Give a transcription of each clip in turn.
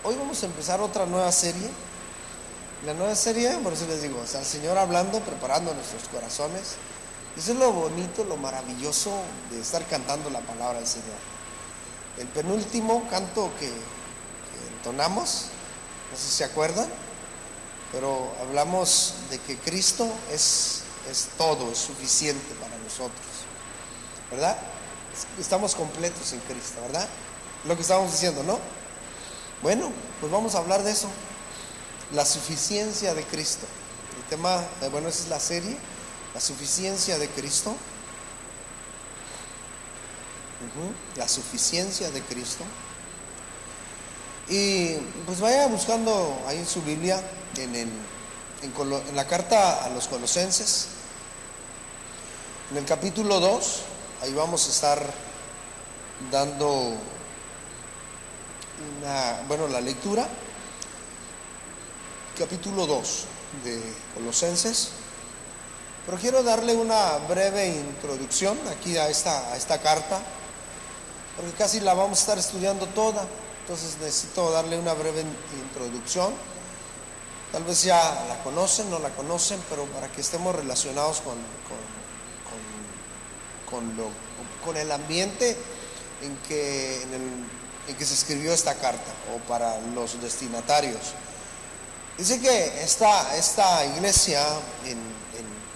hoy vamos a empezar otra nueva serie. La nueva serie, por eso les digo, o sea, el Señor hablando, preparando nuestros corazones. Eso es lo bonito, lo maravilloso de estar cantando la palabra del Señor. El penúltimo canto que entonamos, no sé si se acuerdan, pero hablamos de que Cristo es todo, es suficiente para nosotros, ¿verdad? Estamos completos en Cristo, ¿verdad? Lo que estábamos diciendo, ¿no? Bueno, pues vamos a hablar de eso, la suficiencia de Cristo. El tema, bueno, esa es la serie, la suficiencia de Cristo. La suficiencia de Cristo. Y pues vaya buscando ahí en su Biblia, en la carta a los Colosenses, en el capítulo 2, ahí vamos a estar dando la lectura, capítulo 2 de Colosenses. Pero quiero darle una breve introducción aquí a esta carta, porque casi la vamos a estar estudiando toda, entonces necesito darle una breve introducción. Tal vez ya la conocen, no la conocen, pero para que estemos relacionados con el ambiente en que se escribió esta carta, o para los destinatarios. Dice que esta iglesia en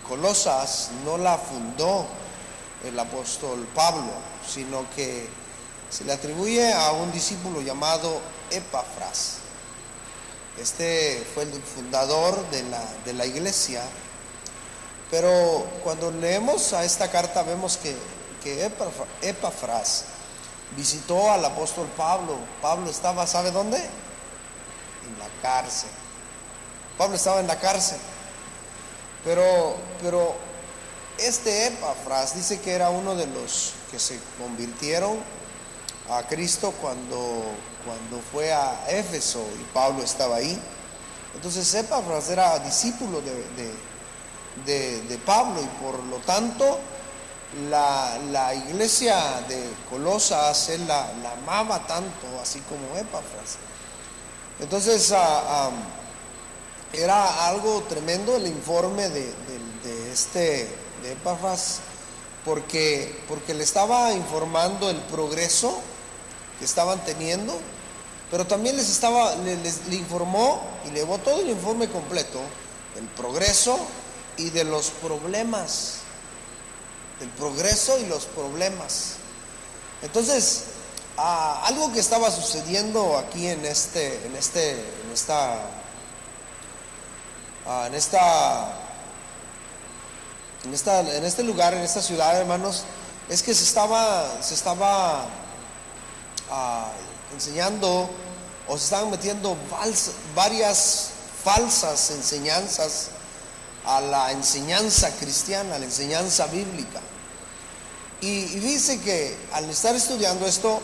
Colosas no la fundó el apóstol Pablo, sino que se le atribuye a un discípulo llamado Epafras. Este fue el fundador de la iglesia. Pero cuando leemos a esta carta vemos que Epafras visitó al apóstol Pablo. Pablo estaba, ¿sabe dónde? En la cárcel. Pablo estaba en la cárcel. Pero este Epafras dice que era uno de los que se convirtieron a Cristo cuando fue a Éfeso y Pablo estaba ahí. Entonces Epafras era discípulo de Pablo, y por lo tanto la iglesia de Colosas él la amaba tanto, así como Epafras. Entonces era algo tremendo el informe de Epafras, porque le estaba informando el progreso que estaban teniendo, pero también le informó y le llevó todo el informe completo del progreso y de los problemas, del progreso y los problemas. Entonces, algo que estaba sucediendo aquí en este lugar, en esta ciudad, hermanos, es que se estaba enseñando, o se estaban metiendo varias falsas enseñanzas a la enseñanza cristiana, a la enseñanza bíblica. Y dice que al estar estudiando esto,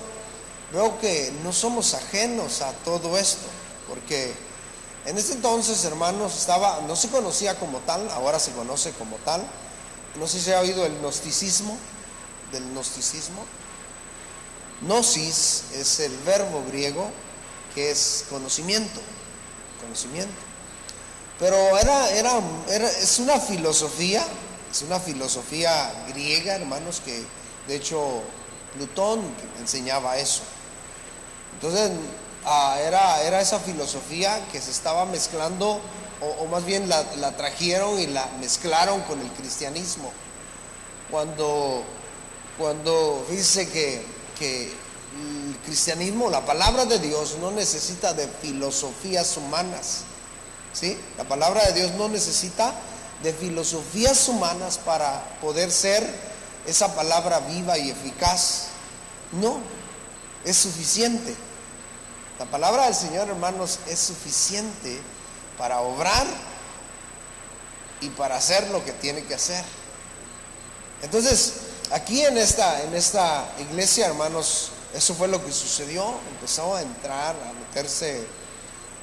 veo que no somos ajenos a todo esto, porque en ese entonces, hermanos, no se conocía como tal, ahora se conoce como tal. No sé si ha oído del gnosticismo. Gnosis es el verbo griego que es conocimiento. Pero es una filosofía griega, hermanos, que de hecho Plutón enseñaba eso. Entonces era esa filosofía que se estaba mezclando, o más bien la trajeron y la mezclaron con el cristianismo. Cuando dice que el cristianismo, la palabra de Dios, no necesita de filosofías humanas, ¿sí? La palabra de Dios no necesita de filosofías humanas para poder ser esa palabra viva y eficaz. No, es suficiente. La palabra del Señor, hermanos, es suficiente para obrar y para hacer lo que tiene que hacer. Entonces, aquí en esta iglesia, hermanos, eso fue lo que sucedió. Empezó a meterse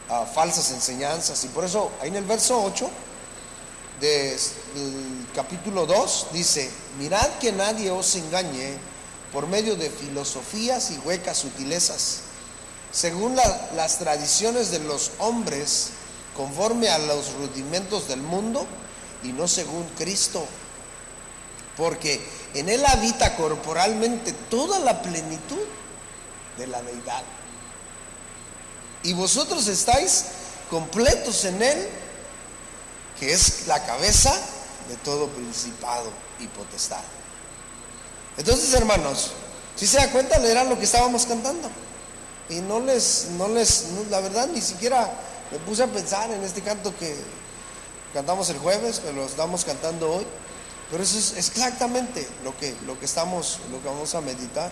a falsas enseñanzas, y por eso ahí en el verso 8 del capítulo 2 dice: mirad que nadie os engañe por medio de filosofías y huecas sutilezas, según las tradiciones de los hombres, conforme a los rudimentos del mundo, y no según Cristo, porque en Él habita corporalmente toda la plenitud de la deidad. Y vosotros estáis completos en Él, que es la cabeza de todo principado y potestad. Entonces, hermanos, si se da cuenta, era lo que estábamos cantando. Y la verdad, ni siquiera me puse a pensar en este canto que cantamos el jueves, pero lo estamos cantando hoy. Pero eso es exactamente lo que vamos a meditar.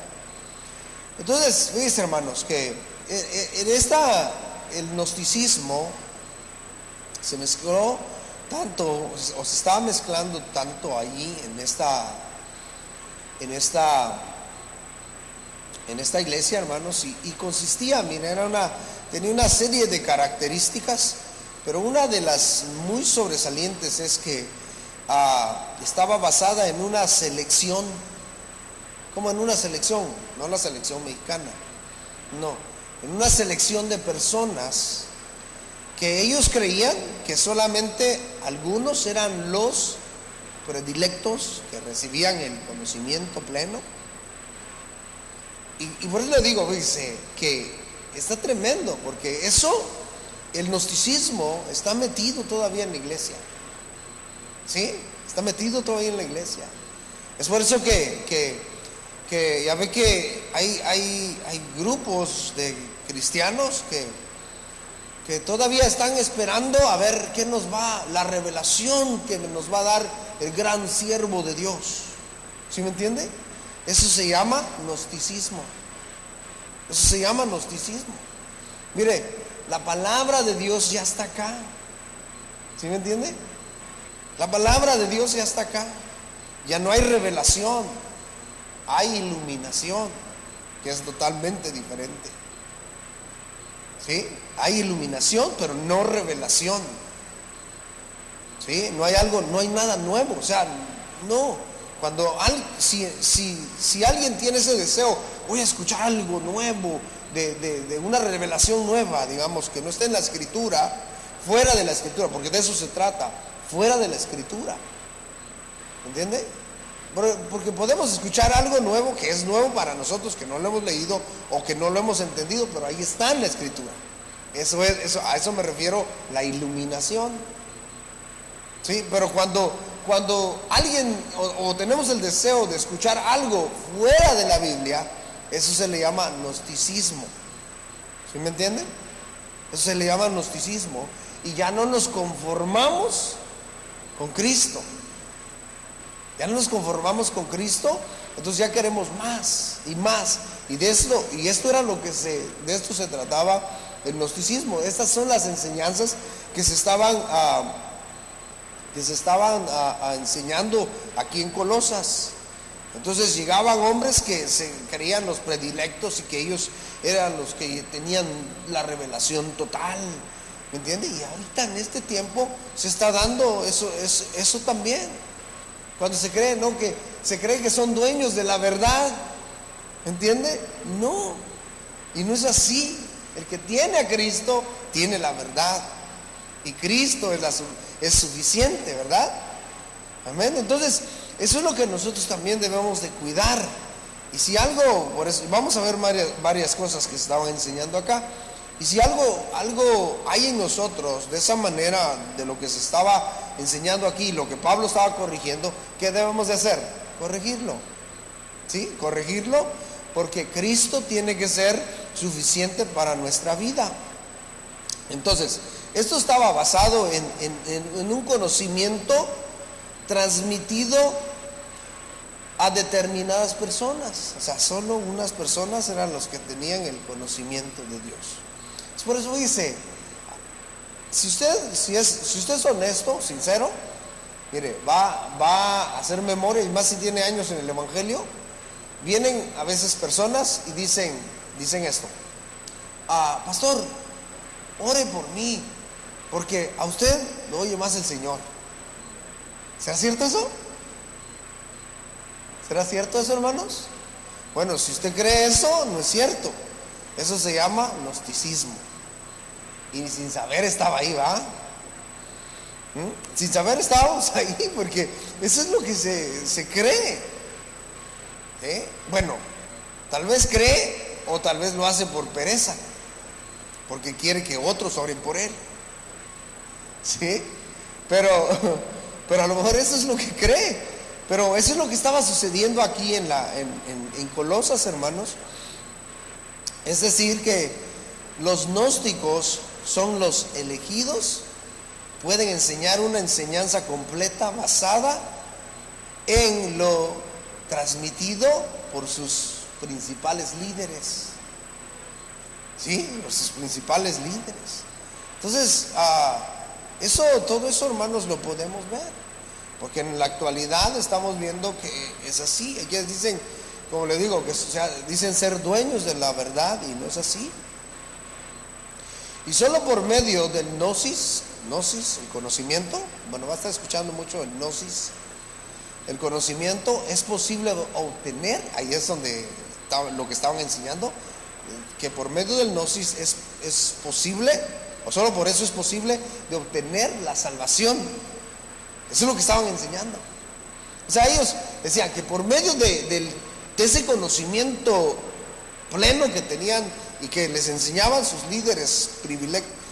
Entonces, fíjense, hermanos, que el gnosticismo se mezcló tanto, o se estaba mezclando tanto allí en esta iglesia, hermanos, y consistía, miren, tenía una serie de características, pero una de las muy sobresalientes es que estaba basada en una selección, como en una selección, no la selección mexicana, no, en una selección de personas que ellos creían que solamente algunos eran los predilectos que recibían el conocimiento pleno. Y por eso le digo, dice, que está tremendo, porque el gnosticismo está metido todavía en la iglesia. ¿Sí? Está metido todavía en la iglesia. Es por eso que ya ve que hay grupos de cristianos que todavía están esperando a ver qué nos va, la revelación que nos va a dar el gran siervo de Dios. ¿Sí me entiende? Eso se llama gnosticismo. Eso se llama gnosticismo. Mire, la palabra de Dios ya está acá. ¿Sí me entiende? La palabra de Dios ya está acá. Ya no hay revelación, hay iluminación, que es totalmente diferente. ¿Sí? Hay iluminación, pero no revelación. ¿Sí? No hay nada nuevo. O sea, no. Si alguien tiene ese deseo, voy a escuchar algo nuevo, de una revelación nueva, digamos, que no esté en la escritura, fuera de la escritura, porque de eso se trata, fuera de la escritura. ¿Entiende? Porque podemos escuchar algo nuevo que es nuevo para nosotros, que no lo hemos leído o que no lo hemos entendido, pero ahí está en la escritura. A eso me refiero, la iluminación. ¿Sí? Pero cuando alguien o tenemos el deseo de escuchar algo fuera de la Biblia, eso se le llama gnosticismo. ¿Sí me entienden? Eso se le llama gnosticismo, y ya no nos conformamos con Cristo. Ya no nos conformamos con Cristo, entonces ya queremos más y más. Y esto era de esto se trataba el gnosticismo. Estas son las enseñanzas que se estaban enseñando aquí en Colosas. Entonces llegaban hombres que se creían los predilectos y que ellos eran los que tenían la revelación total, ¿me entiende? Y ahorita en este tiempo se está dando eso también. Cuando se cree, ¿no? Que se cree que son dueños de la verdad, ¿me entiende? No, y no es así. El que tiene a Cristo tiene la verdad, y Cristo es suficiente, ¿verdad? Amén. Entonces, eso es lo que nosotros también debemos de cuidar. Y si algo, por eso vamos a ver varias cosas que se estaban enseñando acá. Y si algo hay en nosotros de esa manera, de lo que se estaba enseñando aquí, lo que Pablo estaba corrigiendo, ¿qué debemos de hacer? Corregirlo. ¿Sí? Corregirlo, porque Cristo tiene que ser suficiente para nuestra vida. Entonces, esto estaba basado en un conocimiento transmitido a determinadas personas. O sea, solo unas personas eran los que tenían el conocimiento de Dios. Por eso dice, si usted es honesto, sincero, mire, va a hacer memoria, y más si tiene años en el Evangelio. Vienen a veces personas y dicen esto: pastor, ore por mí, porque a usted lo oye más el Señor. ¿Será cierto eso? ¿Será cierto eso, hermanos? Bueno, si usted cree eso, no es cierto. Eso se llama gnosticismo. Y sin saber estaba ahí, ¿va? Sin saber estábamos ahí, porque eso es lo que se cree. Bueno, tal vez cree o tal vez lo hace por pereza, porque quiere que otros oren por él. ¿Sí? Pero a lo mejor eso es lo que cree. Pero eso es lo que estaba sucediendo aquí en Colosas, hermanos. Es decir, que los gnósticos son los elegidos, pueden enseñar una enseñanza completa basada en lo transmitido por sus principales líderes. ¿Sí? Sus principales líderes. Entonces, todo eso, hermanos, lo podemos ver. Porque en la actualidad estamos viendo que es así. Ellos dicen, como le digo, que dicen ser dueños de la verdad y no es así. Y solo por medio del gnosis, el conocimiento, bueno, va a estar escuchando mucho el gnosis, el conocimiento es posible obtener, ahí es donde lo que estaban enseñando, que por medio del gnosis es posible, o solo por eso es posible de obtener la salvación. Eso es lo que estaban enseñando. O sea, ellos decían que por medio de ese conocimiento pleno que tenían y que les enseñaban sus líderes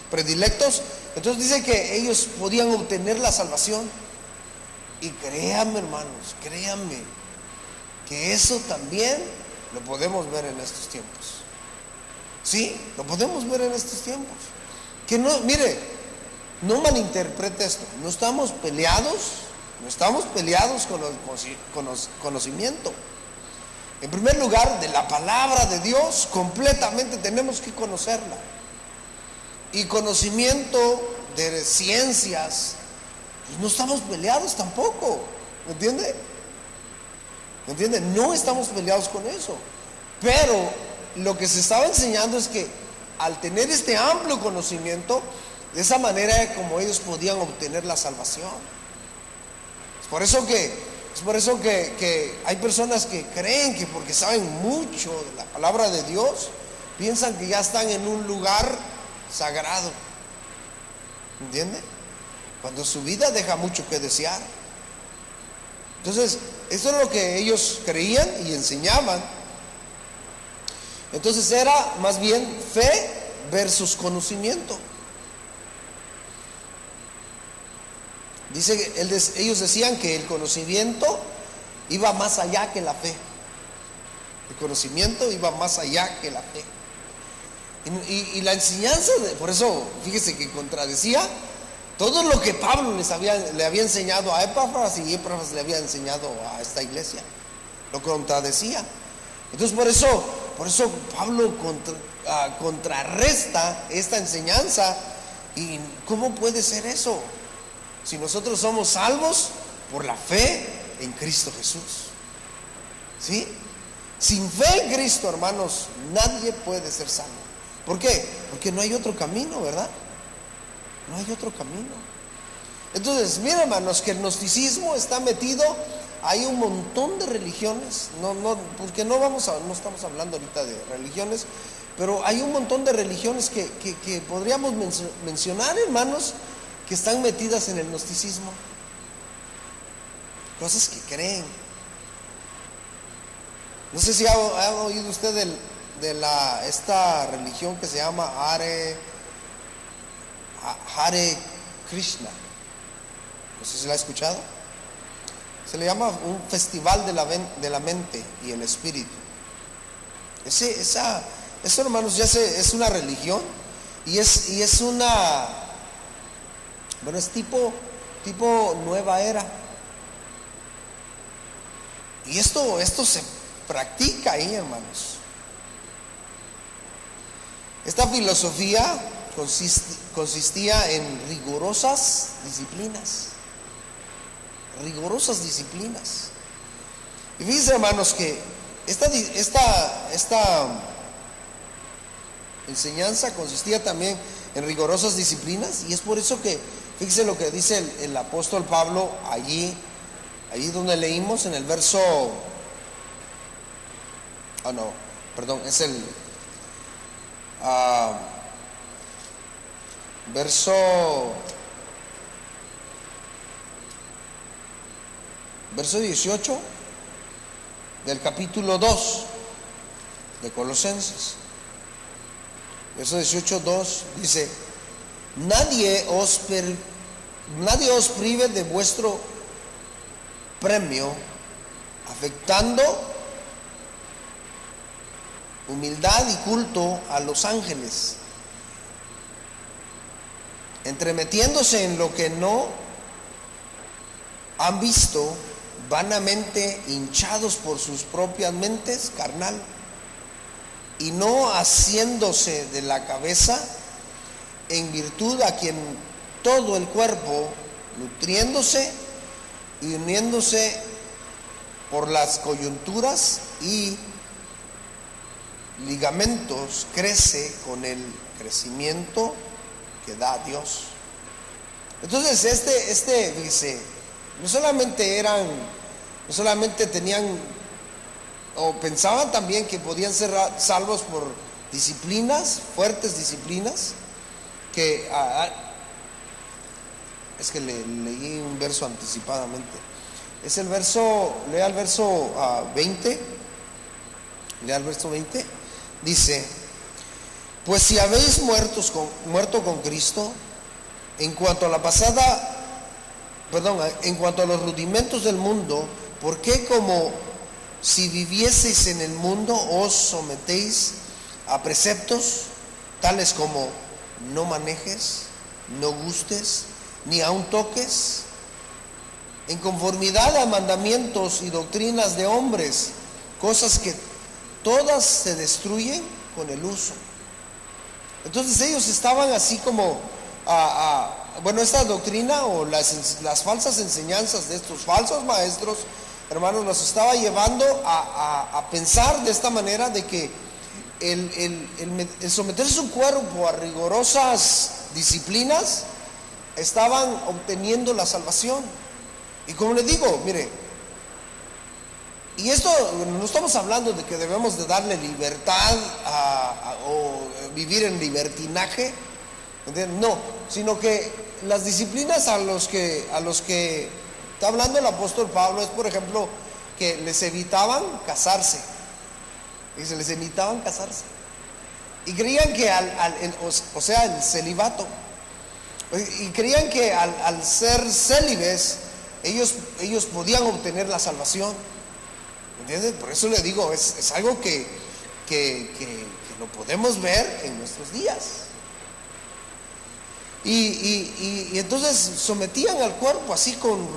predilectos, entonces dice que ellos podían obtener la salvación. Y créanme, hermanos, créanme que eso también lo podemos ver en estos tiempos. Sí, lo podemos ver en estos tiempos. Que no, mire, no malinterprete esto, no estamos peleados con el conocimiento. En primer lugar, de la palabra de Dios, completamente tenemos que conocerla. Y conocimiento de ciencias, pues no estamos peleados tampoco, ¿me entiende? ¿Me entiende? No estamos peleados con eso. Pero lo que se estaba enseñando es que al tener este amplio conocimiento, de esa manera como ellos podían obtener la salvación. Es por eso que hay personas que creen que porque saben mucho de la palabra de Dios, piensan que ya están en un lugar sagrado. ¿Entiende? Cuando su vida deja mucho que desear. Entonces, esto es lo que ellos creían y enseñaban. Entonces era más bien fe versus conocimiento. Dice, ellos decían que el conocimiento iba más allá que la fe. El conocimiento iba más allá que la fe. Y la enseñanza, por eso, fíjese que contradecía todo lo que Pablo le había enseñado a Epafras y Epafras le había enseñado a esta iglesia. Lo contradecía. Entonces por eso Pablo contrarresta esta enseñanza. ¿Y cómo puede ser eso? Si nosotros somos salvos por la fe en Cristo Jesús. ¿Sí? Sin fe en Cristo, hermanos, nadie puede ser salvo. ¿Por qué? Porque no hay otro camino, ¿verdad? No hay otro camino. Entonces, miren, hermanos, que el gnosticismo está metido. Hay un montón de religiones. Porque no estamos hablando ahorita de religiones, pero hay un montón de religiones que podríamos mencionar, hermanos, que están metidas en el gnosticismo. Cosas que creen. No sé si ha oído usted de esta religión que se llama Hare Krishna. No sé si la ha escuchado. Se le llama un festival de la mente y el espíritu. Eso, hermanos, es una religión y es una, bueno, es tipo nueva era. Y esto se practica ahí, hermanos. Esta filosofía consistía en rigurosas disciplinas. Y fíjense, hermanos, que esta enseñanza consistía también en rigurosas disciplinas, y es por eso que, fíjense lo que dice el apóstol Pablo allí donde leímos en el verso, es verso 18 del capítulo 2 de Colosenses. Verso 18:2 dice: nadie os prive de vuestro premio, afectando humildad y culto a los ángeles, entremetiéndose en lo que no han visto, vanamente hinchados por sus propias mentes carnal, y no haciéndose de la cabeza, en virtud a quien todo el cuerpo, nutriéndose y uniéndose por las coyunturas y ligamentos, crece con el crecimiento que da Dios. Entonces este dice, no solamente tenían o pensaban también que podían ser salvos por disciplinas, fuertes disciplinas, que es que leí un verso anticipadamente. Es el verso, lea el verso 20. Lea el verso 20. Dice: pues si habéis muerto con Cristo, en cuanto a los rudimentos del mundo, ¿por qué como si vivieseis en el mundo os sometéis a preceptos tales como no manejes, no gustes, ni aun toques, en conformidad a mandamientos y doctrinas de hombres, cosas que todas se destruyen con el uso? Entonces ellos estaban así como, esta doctrina o las falsas enseñanzas de estos falsos maestros, hermanos, nos estaba llevando a pensar de esta manera, de que el someter su cuerpo a rigurosas disciplinas estaban obteniendo la salvación. Y como les digo, mire, y esto no estamos hablando de que debemos de darle libertad o vivir en libertinaje, ¿entienden? No, sino que las disciplinas a los que está hablando el apóstol Pablo es, por ejemplo, que les evitaban casarse. Y se les evitaban casarse. Y creían que el celibato. Y creían que al ser célibes, ellos podían obtener la salvación. ¿Entiendes? Por eso le digo, es algo que lo podemos ver en nuestros días. Y entonces sometían al cuerpo así con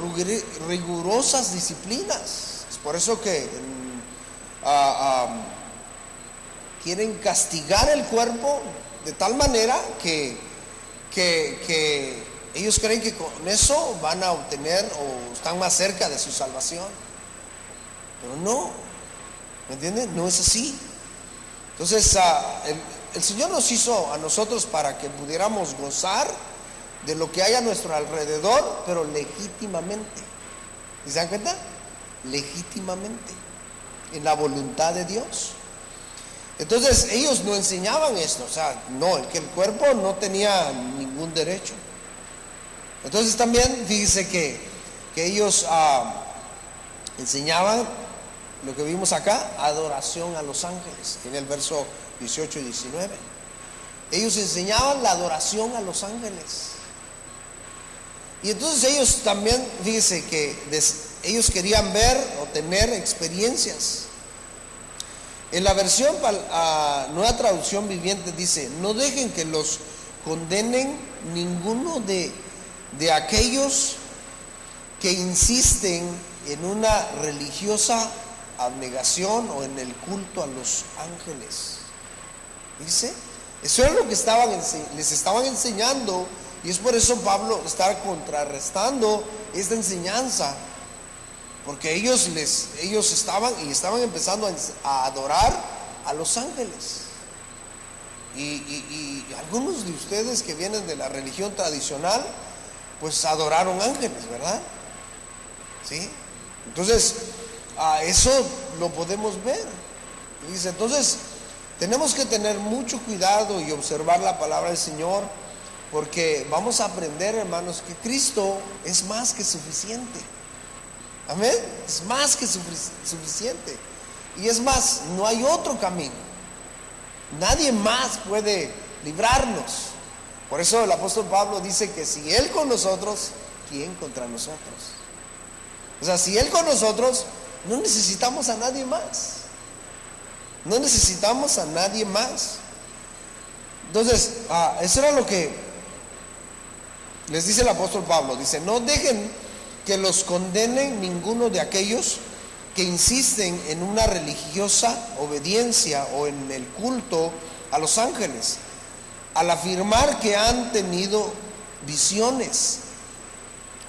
rigurosas disciplinas. Es por eso que quieren castigar el cuerpo de tal manera que ellos creen que con eso van a obtener o están más cerca de su salvación. Pero no, ¿me entienden? No es así. Entonces el Señor nos hizo a nosotros para que pudiéramos gozar de lo que hay a nuestro alrededor, pero legítimamente. ¿Se dan cuenta? Legítimamente, en la voluntad de Dios. Entonces ellos no enseñaban esto, que el cuerpo no tenía ningún derecho. Entonces también dice que ellos enseñaban lo que vimos acá, adoración a los ángeles, en el verso 18 y 19. Ellos enseñaban la adoración a los ángeles. Y entonces ellos también, fíjese que ellos querían ver o tener experiencias. En la versión Nueva Traducción Viviente dice: no dejen que los condenen ninguno de aquellos que insisten en una religiosa abnegación o en el culto a los ángeles. Dice, eso es lo que les estaban enseñando, y es por eso Pablo está contrarrestando esta enseñanza, porque ellos estaban empezando a adorar a los ángeles. Y algunos de ustedes que vienen de la religión tradicional, pues adoraron ángeles, ¿verdad? ¿Sí? Entonces, eso lo podemos ver. Y dice, entonces, tenemos que tener mucho cuidado y observar la palabra del Señor, porque vamos a aprender, hermanos, que Cristo es más que suficiente. Amén. Es más que suficiente. Y es más, no hay otro camino. Nadie más puede librarnos. Por eso el apóstol Pablo dice que si Él con nosotros, ¿quién contra nosotros? O sea, si Él con nosotros, no necesitamos a nadie más. No necesitamos a nadie más. Entonces, eso era lo que les dice el apóstol Pablo. Dice, no dejen que los condenen ninguno de aquellos que insisten en una religiosa obediencia o en el culto a los ángeles, al afirmar que han tenido visiones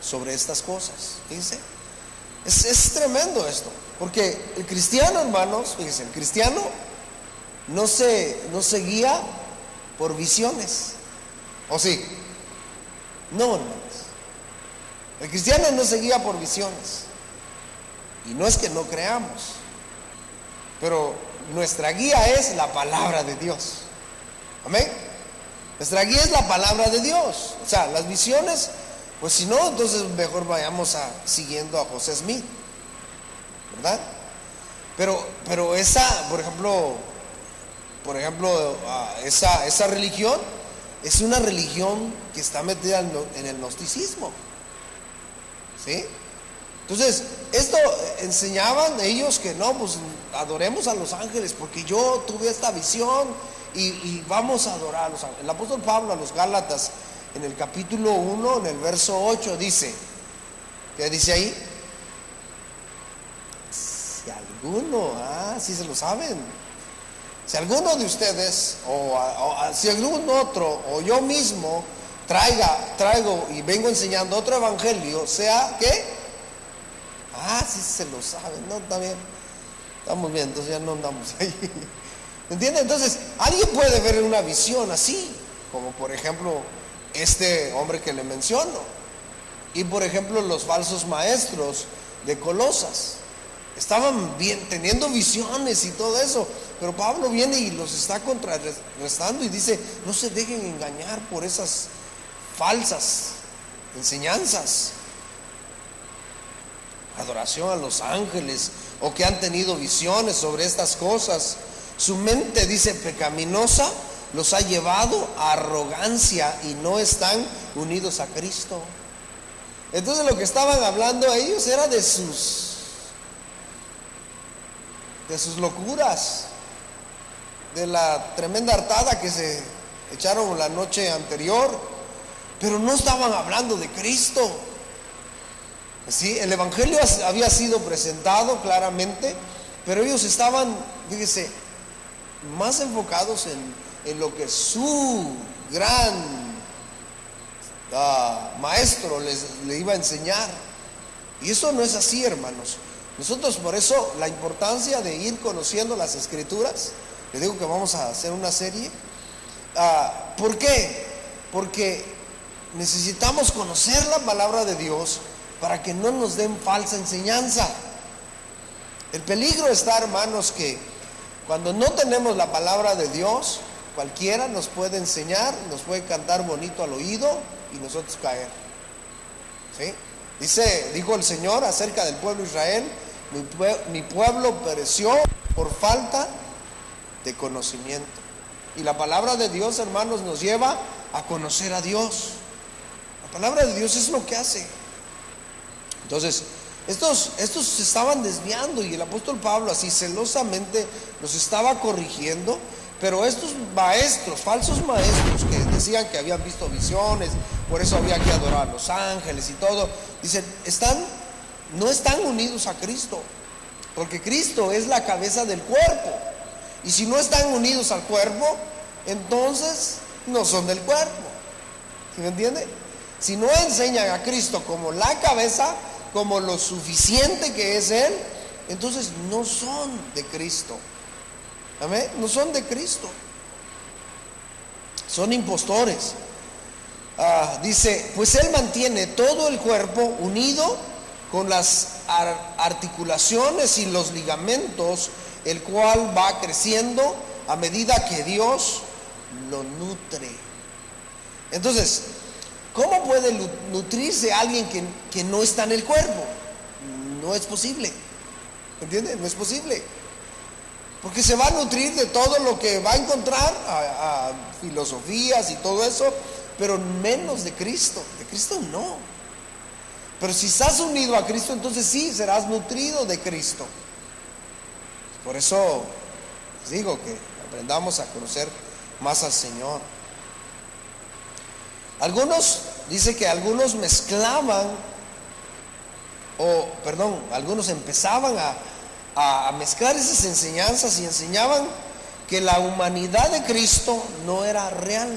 sobre estas cosas. Fíjense, es tremendo esto, porque el cristiano, hermanos, fíjense, el cristiano no se guía por visiones, ¿o sí? No, hermanos, el cristiano no se guía por visiones. Y no es que no creamos, pero nuestra guía es la palabra de Dios. Amén. Nuestra guía es la palabra de Dios. O sea, las visiones, pues si no, entonces mejor vayamos siguiendo a José Smith, ¿verdad? Pero esa, por ejemplo, esa religión es una religión que está metida en el gnosticismo, ¿sí? Entonces, esto enseñaban ellos que no, pues adoremos a los ángeles, porque yo tuve esta visión y vamos a adorar a los ángeles. El apóstol Pablo a los Gálatas, en el capítulo 1, en el verso 8, dice, ¿qué dice ahí? Si alguno, si se lo saben, si alguno de ustedes, si algún otro, o yo mismo, traigo y vengo enseñando otro evangelio, sea, ¿qué? Sí se lo saben, no, está bien, estamos bien, entonces ya no andamos ahí. ¿Entienden? Entonces, alguien puede ver una visión así, como por ejemplo este hombre que le menciono, y por ejemplo los falsos maestros de Colosas, estaban bien, teniendo visiones y todo eso, pero Pablo viene y los está contrarrestando y dice, no se dejen engañar por esas falsas enseñanzas, adoración a los ángeles, o que han tenido visiones sobre estas cosas. Su mente, dice, pecaminosa los ha llevado a arrogancia y no están unidos a Cristo. Entonces lo que estaban hablando ellos era de sus locuras, de la tremenda hartada que se echaron la noche anterior, pero no estaban hablando de Cristo. Sí, el evangelio había sido presentado claramente, pero ellos estaban, fíjese, más enfocados en lo que su gran maestro le iba a enseñar. Y eso no es así, hermanos. Nosotros, por eso la importancia de ir conociendo las Escrituras. Les digo que vamos a hacer una serie. ¿Por qué? Porque necesitamos conocer la palabra de Dios para que no nos den falsa enseñanza. El peligro está, hermanos, que cuando no tenemos la palabra de Dios, cualquiera nos puede enseñar, nos puede cantar bonito al oído y nosotros caer. ¿Sí? Dijo el Señor acerca del pueblo de Israel, mi pueblo pereció por falta de conocimiento. Y la palabra de Dios, hermanos, nos lleva a conocer a Dios. La palabra de Dios es lo que hace. Entonces, estos se estaban desviando y el apóstol Pablo así celosamente los estaba corrigiendo, pero estos maestros, falsos maestros que decían que habían visto visiones, por eso había que adorar a los ángeles y todo, dicen, no están unidos a Cristo, porque Cristo es la cabeza del cuerpo, y si no están unidos al cuerpo, entonces no son del cuerpo. ¿Sí me entiende? Si no enseñan a Cristo como la cabeza, como lo suficiente que es Él, entonces no son de Cristo. Amén, no son de Cristo, son impostores. Dice, pues Él mantiene todo el cuerpo unido con las articulaciones y los ligamentos, el cual va creciendo a medida que Dios lo nutre. Entonces, ¿cómo puede nutrirse alguien que no está en el cuerpo? No es posible. ¿Entiende? No es posible. Porque se va a nutrir de todo lo que va a encontrar, a filosofías y todo eso, pero menos de Cristo. De Cristo no. Pero si estás unido a Cristo, entonces sí, serás nutrido de Cristo. Por eso les digo que aprendamos a conocer más al Señor. Dice que algunos mezclaban, algunos empezaban a mezclar esas enseñanzas y enseñaban que la humanidad de Cristo no era real.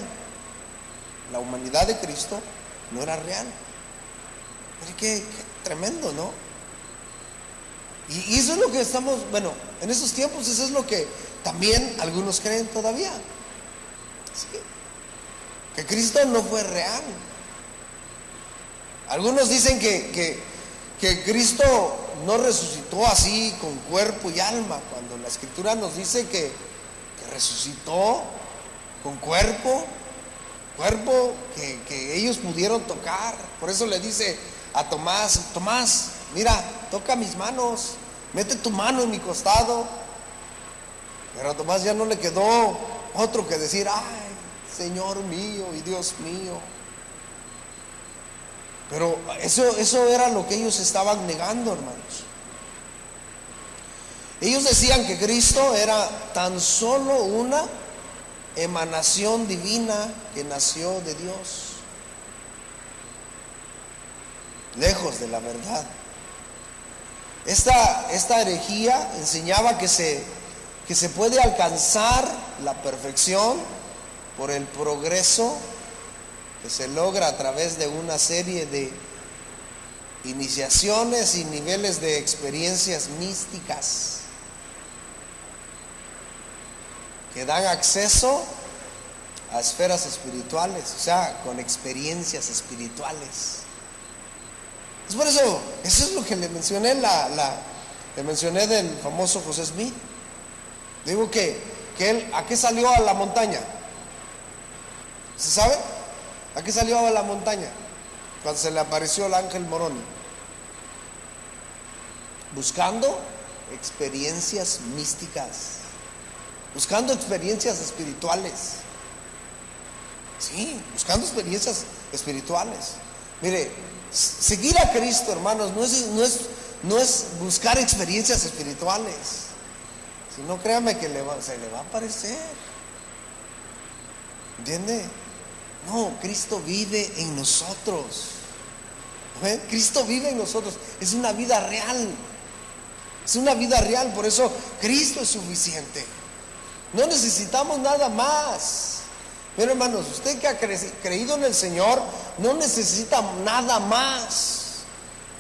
La humanidad de Cristo no era real. Mire qué tremendo, ¿no? Y eso es lo que estamos, en esos tiempos eso es lo que también algunos creen todavía. ¿Sí? Que Cristo no fue real. Algunos dicen que Cristo no resucitó así con cuerpo y alma, cuando la Escritura nos dice que resucitó con cuerpo que ellos pudieron tocar. Por eso le dice a Tomás, mira, toca mis manos, mete tu mano en mi costado. Pero a Tomás ya no le quedó otro que decir, ay, Señor mío y Dios mío. Pero eso era lo que ellos estaban negando, hermanos. Ellos decían que Cristo era tan solo una emanación divina que nació de Dios, lejos de la verdad. Esta herejía enseñaba que se puede alcanzar la perfección por el progreso que se logra a través de una serie de iniciaciones y niveles de experiencias místicas que dan acceso a esferas espirituales, o sea, con experiencias espirituales. Es por eso es lo que le mencioné, le mencioné del famoso José Smith. Digo que él, ¿a qué salió a la montaña? ¿Se sabe? ¿A qué salió a la montaña? Cuando se le apareció el ángel Moroni. Buscando experiencias místicas, buscando experiencias espirituales. Sí, buscando experiencias espirituales. Mire, seguir a Cristo, hermanos, no es buscar experiencias espirituales. Si no, créame que se le va a aparecer. ¿Entiende? No, Cristo vive en nosotros. ¿Ven? Cristo vive en nosotros. Es una vida real. Es una vida real. Por eso Cristo es suficiente. No necesitamos nada más. Pero hermanos, usted que ha creído en el Señor no necesita nada más.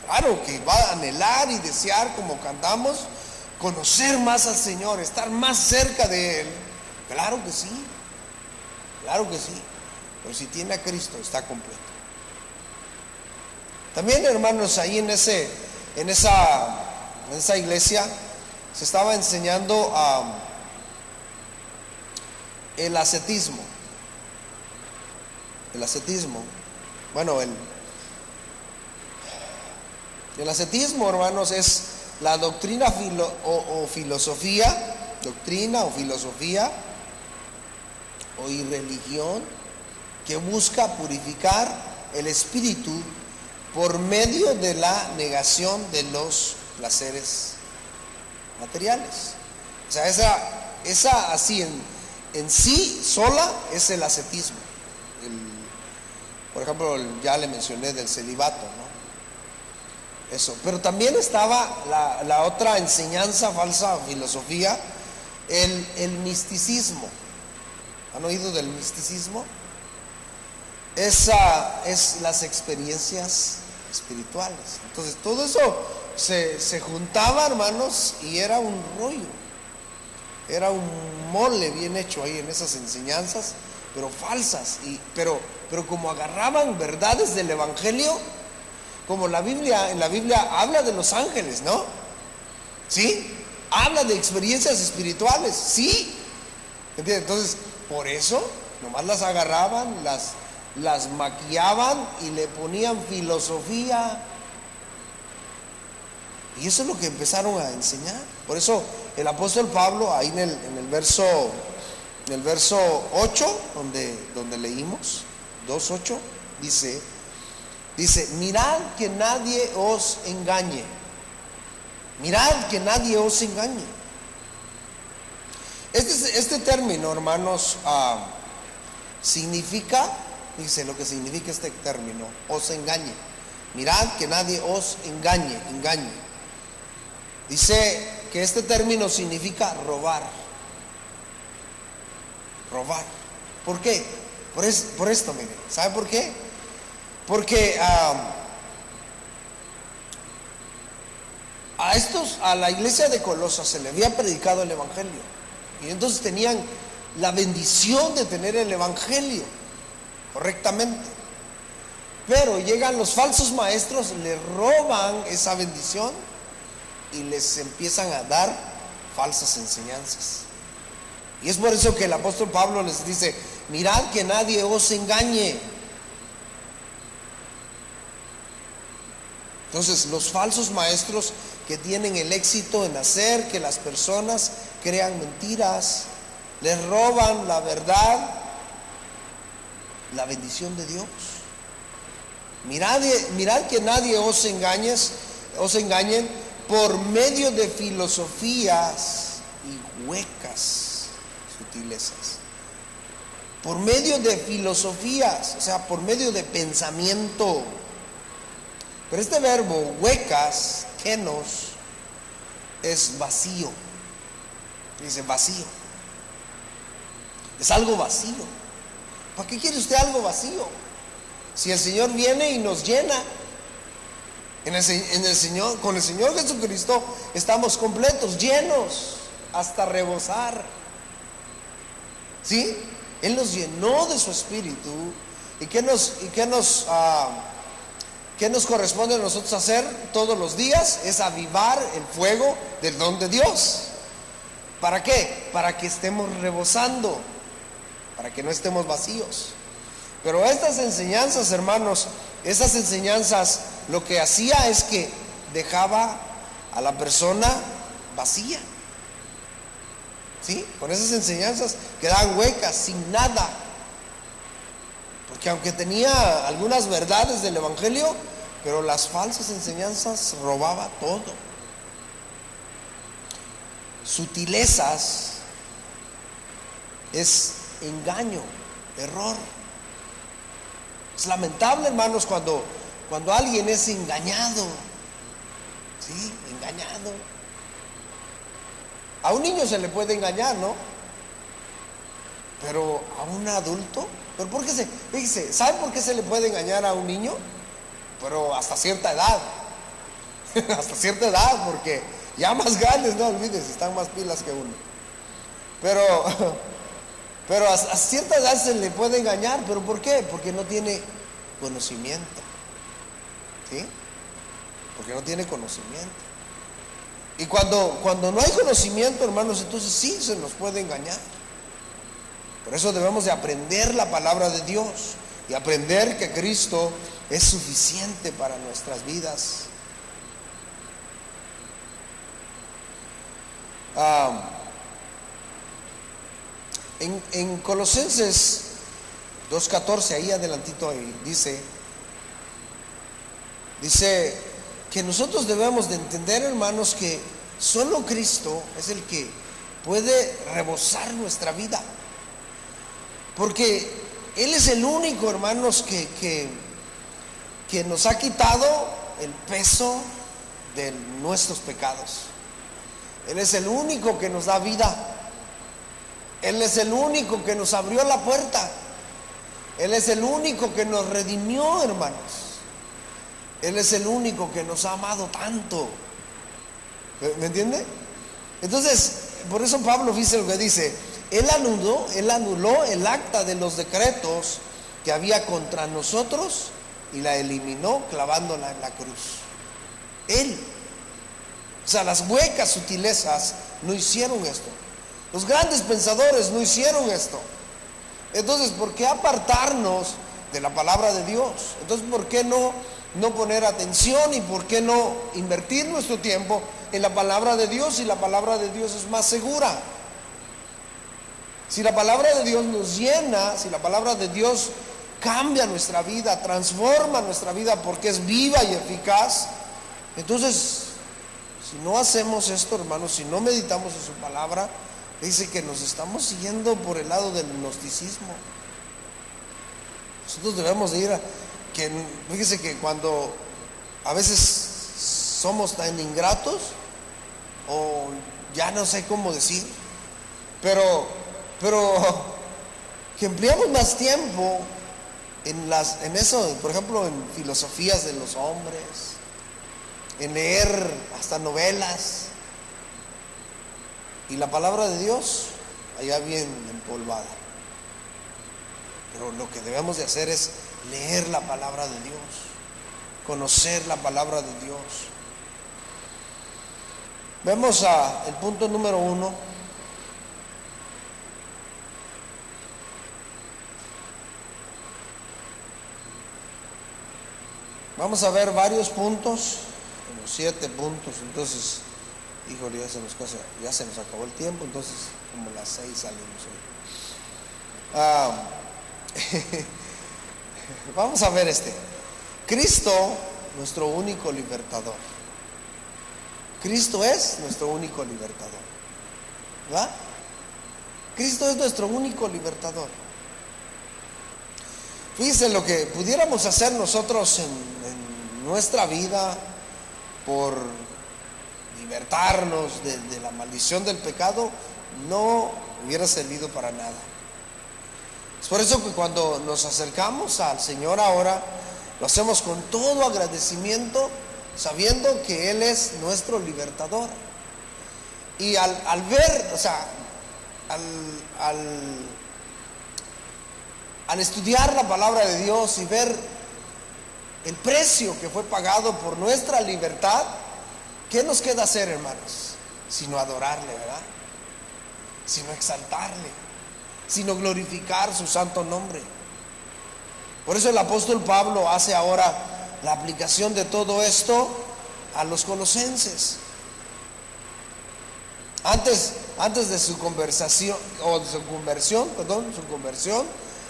Claro que va a anhelar y desear, como cantamos, conocer más al Señor, estar más cerca de Él. Claro que sí. Claro que sí. Pero si tiene a Cristo, está completo. También, hermanos, ahí en esa iglesia se estaba enseñando el ascetismo. El ascetismo. Bueno, el ascetismo, hermanos, es la doctrina o filosofía o irreligión que busca purificar el espíritu por medio de la negación de los placeres materiales. O sea, esa así en sí sola es el ascetismo. Por ejemplo, ya le mencioné del celibato, ¿no? Eso. Pero también estaba la otra enseñanza falsa, filosofía, el misticismo. ¿Han oído del misticismo? Esa es las experiencias espirituales. Entonces todo eso se juntaba, hermanos, y era un rollo. Era un mole bien hecho ahí en esas enseñanzas, pero falsas. Pero como agarraban verdades del Evangelio, como en la Biblia habla de los ángeles, ¿no? ¿Sí? Habla de experiencias espirituales, sí. ¿Entiendes? Entonces, por eso, nomás las agarraban, las maquillaban y le ponían filosofía. Y eso es lo que empezaron a enseñar. Por eso el apóstol Pablo, ahí en el verso 8, donde leímos, 2:8, dice, mirad que nadie os engañe. Mirad que nadie os engañe. Este término, hermanos, significa, dice lo que significa este término, os engañe. Mirad que nadie os engañe. Dice que este término significa robar. Robar. ¿Por qué? Por esto, mire. ¿Sabe por qué? Porque a la iglesia de Colosas se le había predicado el evangelio. Y entonces tenían la bendición de tener el evangelio correctamente. Pero llegan los falsos maestros, le roban esa bendición y les empiezan a dar falsas enseñanzas. Y es por eso que el apóstol Pablo les dice, mirad que nadie os engañe. Entonces, los falsos maestros que tienen el éxito en hacer que las personas crean mentiras, les roban la verdad, la bendición de Dios. Mirad que nadie os engañen por medio de filosofías y huecas sutilezas. Por medio de filosofías, o sea, por medio de pensamiento. Pero este verbo, huecas, kenos, es vacío. Dice vacío. Es algo vacío. ¿Para qué quiere usted algo vacío? Si el Señor viene y nos llena. Con el Señor Jesucristo estamos completos, llenos, hasta rebosar. ¿Sí? Él nos llenó de su Espíritu. ¿Y qué nos corresponde a nosotros hacer todos los días? Es avivar el fuego del don de Dios. ¿Para qué? Para que estemos rebosando, para que no estemos vacíos. Pero estas enseñanzas, hermanos, esas enseñanzas lo que hacía es que dejaba a la persona vacía. ¿Sí? Con esas enseñanzas quedaban huecas, sin nada. Porque aunque tenía algunas verdades del evangelio, pero las falsas enseñanzas robaba todo. Sutilezas es engaño, error. Es lamentable, hermanos, cuando alguien es engañado. Sí, engañado. A un niño se le puede engañar, ¿no? Pero a un adulto, ¿pero por qué fíjese, ¿sabe por qué se le puede engañar a un niño? Pero hasta cierta edad. Hasta cierta edad, porque ya más grandes, no olvides, están más pilas que uno. Pero a cierta edad se le puede engañar. ¿Pero por qué? Porque no tiene conocimiento. ¿Sí? Porque no tiene conocimiento. Y cuando no hay conocimiento, hermanos, entonces sí se nos puede engañar. Por eso debemos de aprender la palabra de Dios y aprender que Cristo es suficiente para nuestras vidas. En Colosenses 2:14, ahí adelantito, ahí dice que nosotros debemos de entender, hermanos, que solo Cristo es el que puede rebosar nuestra vida, porque Él es el único, hermanos, que nos ha quitado el peso de nuestros pecados. Él es el único que nos da vida. Él es el único que nos abrió la puerta. Él es el único que nos redimió, hermanos. Él es el único que nos ha amado tanto. ¿Me entiende? Entonces, por eso Pablo dice lo que dice: Él anuló el acta de los decretos que había contra nosotros y la eliminó clavándola en la cruz. Él. O sea, las huecas sutilezas no hicieron esto. Los grandes pensadores no hicieron esto. Entonces, ¿por qué apartarnos de la palabra de Dios? Entonces, ¿por qué no poner atención y por qué no invertir nuestro tiempo en la palabra de Dios si la palabra de Dios es más segura? Si la palabra de Dios nos llena, si la palabra de Dios cambia nuestra vida, transforma nuestra vida porque es viva y eficaz, entonces, si no hacemos esto, hermanos, si no meditamos en su palabra, dice que nos estamos siguiendo por el lado del gnosticismo. Nosotros debemos de ir a que, fíjese que cuando a veces somos tan ingratos, o ya no sé cómo decir, pero que empleamos más tiempo en eso, por ejemplo, en filosofías de los hombres, en leer hasta novelas, y la palabra de Dios allá bien empolvada. Pero lo que debemos de hacer es leer la palabra de Dios, conocer la palabra de Dios. Vemos el punto número 1. Vamos a ver varios puntos, como 7 puntos. Entonces, híjole, ya se nos acabó el tiempo. Entonces, como las 6 salimos hoy. Vamos a ver Cristo, nuestro único libertador. Cristo es nuestro único libertador, ¿verdad? Cristo es nuestro único libertador. Fíjense lo que pudiéramos hacer nosotros en nuestra vida por libertarnos de la maldición del pecado, no hubiera servido para nada. Es por eso que cuando nos acercamos al Señor ahora, lo hacemos con todo agradecimiento, sabiendo que Él es nuestro libertador. Y al ver, o sea, al estudiar la palabra de Dios y ver el precio que fue pagado por nuestra libertad, ¿qué nos queda hacer, hermanos? Sino adorarle, ¿verdad? Sino exaltarle, sino glorificar su santo nombre. Por eso el apóstol Pablo hace ahora la aplicación de todo esto a los colosenses. Antes de su conversión,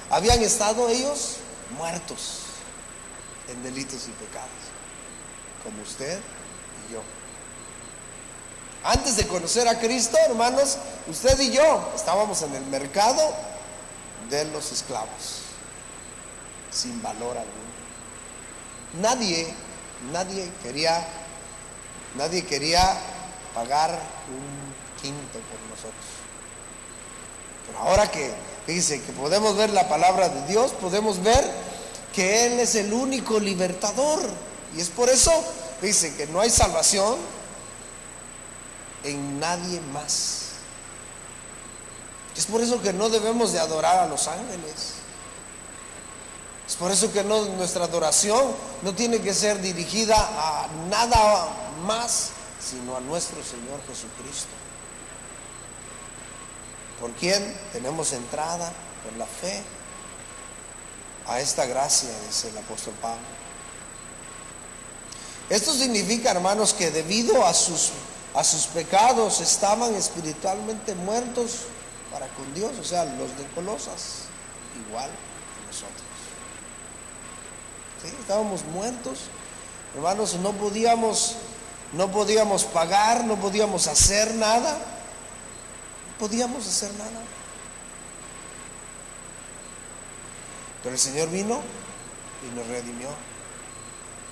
habían estado ellos muertos en delitos y pecados, como usted y yo. Antes de conocer a Cristo, hermanos, usted y yo estábamos en el mercado de los esclavos, sin valor alguno. Nadie quería pagar un quinto por nosotros. Pero ahora que dice que podemos ver la palabra de Dios, podemos ver que Él es el único libertador. Y es por eso, dice que no hay salvación en nadie más. Es por eso que no debemos de adorar a los ángeles. Es por eso que nuestra adoración no tiene que ser dirigida a nada más, sino a nuestro Señor Jesucristo, por quien tenemos entrada por la fe a esta gracia, dice el apóstol Pablo. Esto significa, hermanos, que debido a sus pecados estaban espiritualmente muertos para con Dios, o sea, los de Colosas, igual que nosotros. ¿Sí? Estábamos muertos, hermanos, no podíamos pagar, no podíamos hacer nada. Podíamos hacer nada. Pero el Señor vino y nos redimió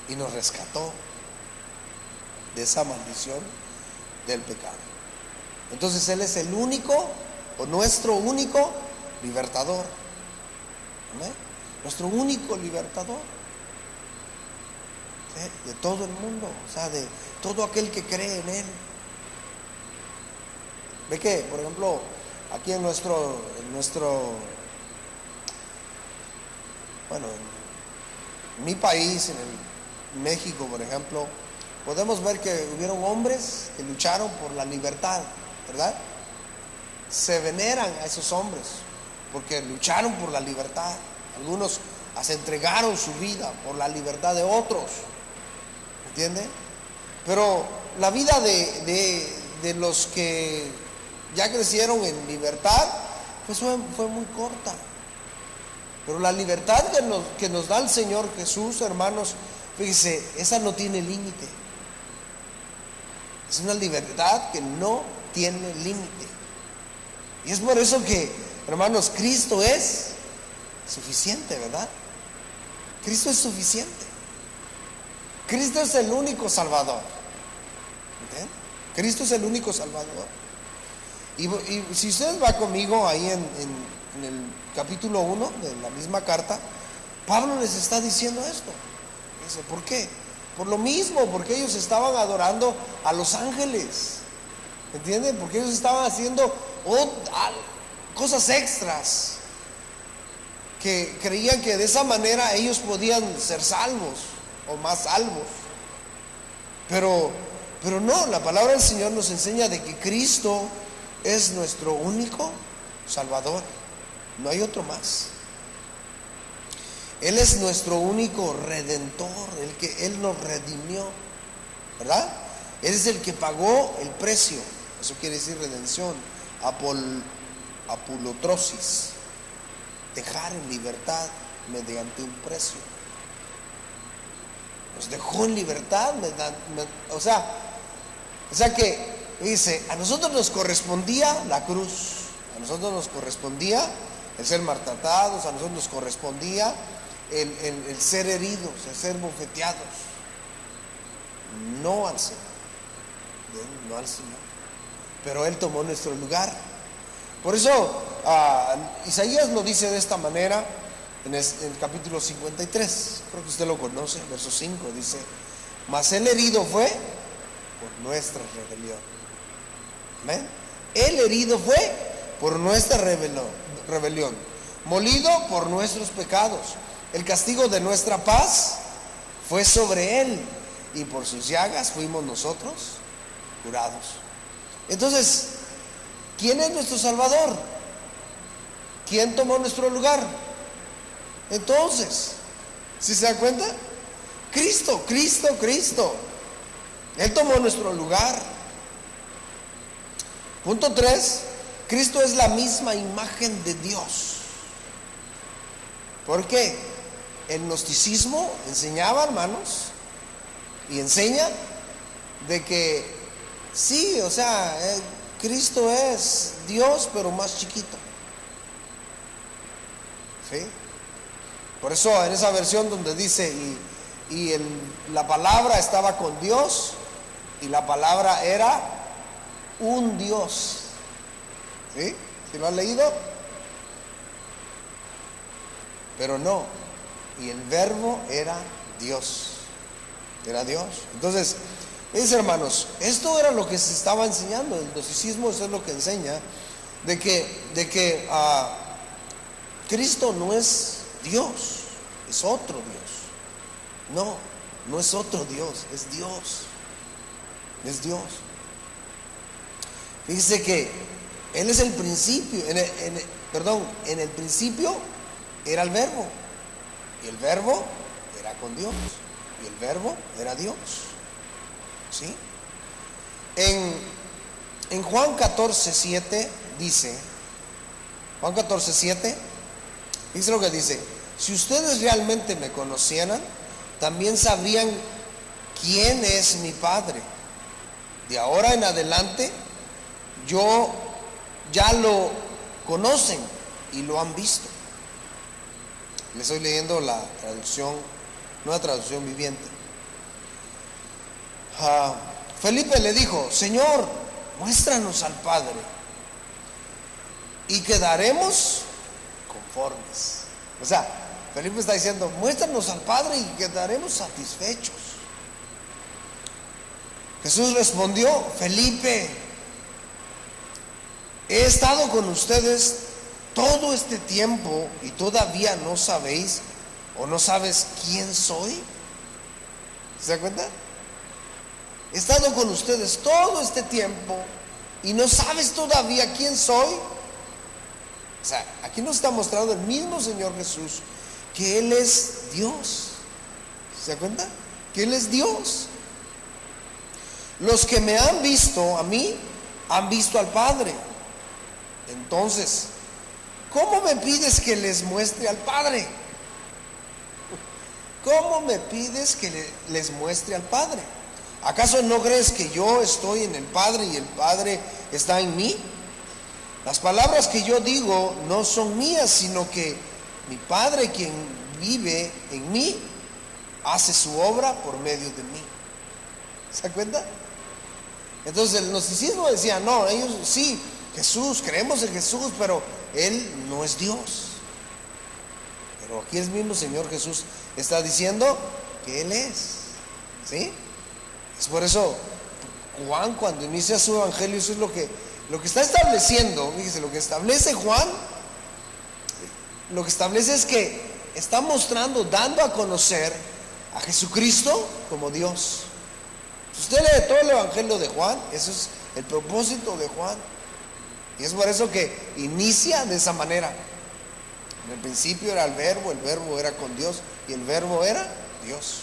y nos rescató de esa maldición del pecado. Entonces Él es el único, o nuestro único libertador. ¿Amén? Nuestro único libertador, ¿sí? De todo el mundo, o sea, de todo aquel que cree en Él. Ve que, por ejemplo, aquí en mi país, en México, por ejemplo, podemos ver que hubieron hombres que lucharon por la libertad, ¿verdad? se veneran a esos hombres porque lucharon por la libertad. Algunos hasta entregaron su vida por la libertad de otros, ¿entiende? Pero la vida de los que ya crecieron en libertad, pues fue muy corta. Pero la libertad que nos da el Señor Jesús, hermanos, fíjese, esa no tiene límite. Es una libertad que no tiene límite. Y es por eso que, hermanos, Cristo es suficiente, ¿verdad? Cristo es suficiente. Cristo es el único Salvador. ¿Entienden? Cristo es el único Salvador. Y si usted va conmigo ahí en el capítulo 1 de la misma carta, Pablo les está diciendo esto. Dice, ¿por qué? Por lo mismo, porque ellos estaban adorando a los ángeles. ¿Entienden? Porque ellos estaban haciendo cosas extras, que creían que de esa manera ellos podían ser salvos o más salvos. Pero no, la palabra del Señor nos enseña de que Cristo es nuestro único Salvador. No hay otro más. Él es nuestro único Redentor, Él nos redimió, ¿verdad? Él es el que pagó el precio. Eso quiere decir redención, apulotrosis, dejar en libertad mediante un precio. Nos dejó en libertad, o sea que dice, a nosotros nos correspondía la cruz, a nosotros nos correspondía el ser maltratados, a nosotros nos correspondía el ser heridos, el ser bofeteados, no al Señor, no al Señor, pero Él tomó nuestro lugar. Por eso Isaías lo dice de esta manera en el capítulo 53, creo que usted lo conoce, verso 5, dice, mas el herido fue por nuestra rebelión. ¿Amén? El herido fue por nuestra rebelión, molido por nuestros pecados. El castigo de nuestra paz fue sobre Él, y por sus llagas fuimos nosotros curados. Entonces, ¿quién es nuestro Salvador? ¿Quién tomó nuestro lugar? Entonces, ¿sí se da cuenta? Cristo. Él tomó nuestro lugar. Punto 3. Cristo es la misma imagen de Dios. ¿Por qué? El gnosticismo enseñaba, hermanos, y enseña de que sí, o sea, Cristo es Dios, pero más chiquito. ¿Sí? Por eso en esa versión donde dice la palabra estaba con Dios y la palabra era un Dios. ¿Sí? ¿Sí lo han leído? Pero no. Y el verbo era Dios. Era Dios. Entonces, mis hermanos, esto era lo que se estaba enseñando. El gnosticismo, eso es lo que enseña, de que Cristo no es Dios, es otro Dios. No es otro Dios, es Dios. Es Dios. Fíjese que Él es el principio. En el principio era el verbo. Y el verbo era con Dios. Y el verbo era Dios. ¿Sí? En Juan 14:7 dice, Juan 14:7 dice lo que dice: si ustedes realmente me conocieran, también sabrían quién es mi Padre. De ahora en adelante, ya lo conocen y lo han visto. Le estoy leyendo la traducción, nueva traducción viviente. Felipe le dijo: Señor, muéstranos al Padre y quedaremos conformes. O sea, Felipe está diciendo: muéstranos al Padre y quedaremos satisfechos. Jesús respondió: Felipe, he estado con ustedes todo este tiempo y todavía no sabéis o no sabes quién soy. ¿Se da cuenta? He estado con ustedes todo este tiempo y no sabes todavía quién soy. O sea, aquí nos está mostrando el mismo Señor Jesús que Él es Dios. ¿Se da cuenta? Que Él es Dios. Los que me han visto a mí, han visto al Padre. Entonces, ¿cómo me pides que les muestre al Padre? ¿Cómo me pides que les muestre al Padre? ¿Acaso no crees que yo estoy en el Padre y el Padre está en mí? Las palabras que yo digo no son mías, sino que mi Padre, quien vive en mí, hace su obra por medio de mí. ¿Se da cuenta? Entonces el gnosticismo decía, no, ellos sí, Jesús, creemos en Jesús, pero Él no es Dios. Pero aquí el mismo Señor Jesús está diciendo que Él es. ¿Sí? Es por eso Juan, cuando inicia su evangelio, eso es lo que está estableciendo. Fíjese, lo que establece Juan, lo que establece es que está mostrando, dando a conocer a Jesucristo como Dios. Si usted lee todo el evangelio de Juan, eso es el propósito de Juan. Y es por eso que inicia de esa manera. En el principio era el verbo era con Dios y el verbo era Dios.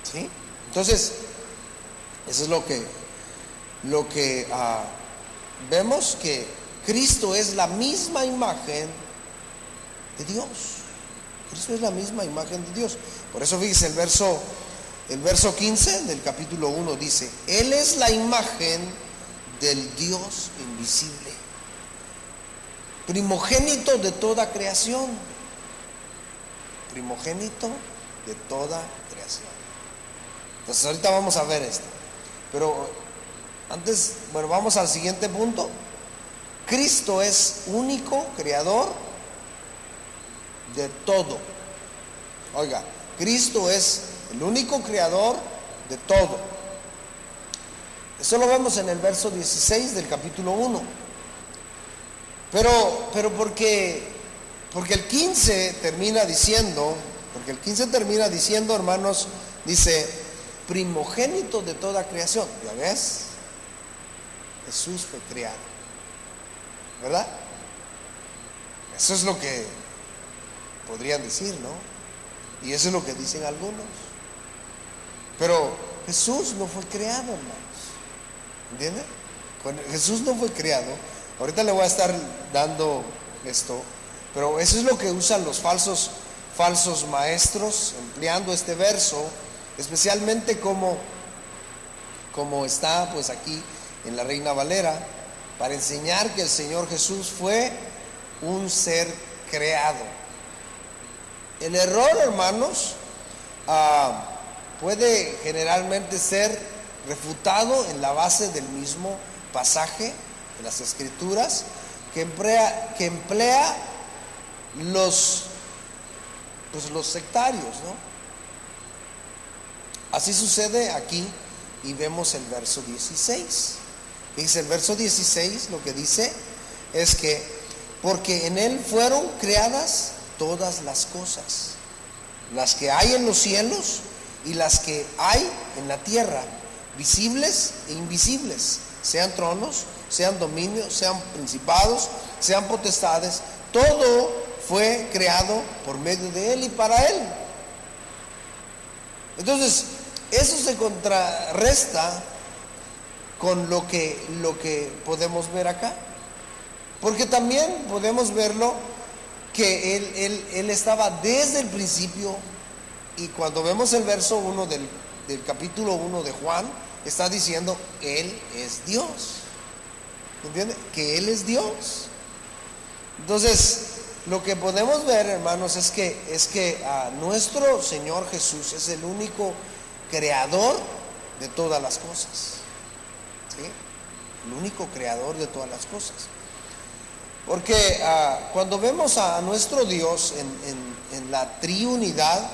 ¿Sí? Entonces, eso es lo que vemos, que Cristo es la misma imagen de Dios. Cristo es la misma imagen de Dios. Por eso fíjese el verso 15 del capítulo 1 dice: Él es la imagen del Dios invisible, primogénito de toda creación. Primogénito de toda creación. Entonces ahorita vamos a ver esto. Pero antes, vamos al siguiente punto. Cristo es único creador de todo. Oiga, Cristo es el único creador de todo. Eso lo vemos en el verso 16 del capítulo 1. Pero porque el 15 termina diciendo, hermanos, dice primogénito de toda creación. ¿Ya ves? Jesús fue creado, ¿verdad? Eso es lo que podrían decir, ¿no? Y eso es lo que dicen algunos. Pero Jesús no fue creado, hermanos. ¿Entienden? Cuando Jesús no fue creado, ahorita le voy a estar dando esto, pero eso es lo que usan los falsos maestros, empleando este verso, especialmente como está pues aquí en la Reina Valera, para enseñar que el Señor Jesús fue un ser creado. El error, hermanos, puede generalmente ser refutado en la base del mismo pasaje de las Escrituras que emplea los sectarios, ¿no? Así sucede aquí y vemos el verso 16. Dice el verso 16, lo que dice es que porque en Él fueron creadas todas las cosas, las que hay en los cielos y las que hay en la tierra, visibles e invisibles, sean tronos, sean dominios, sean principados, sean potestades. Todo fue creado por medio de Él y para Él. Entonces, eso se contrarresta con lo que podemos ver acá, porque también podemos verlo que Él estaba desde el principio. Y cuando vemos el verso 1 del capítulo 1 de Juan, está diciendo Él es Dios. ¿Entiende? Que Él es Dios. Entonces, lo que podemos ver, hermanos, es que nuestro Señor Jesús es el único creador de todas las cosas. ¿Sí? El único creador de todas las cosas. Porque cuando vemos a nuestro Dios en la triunidad,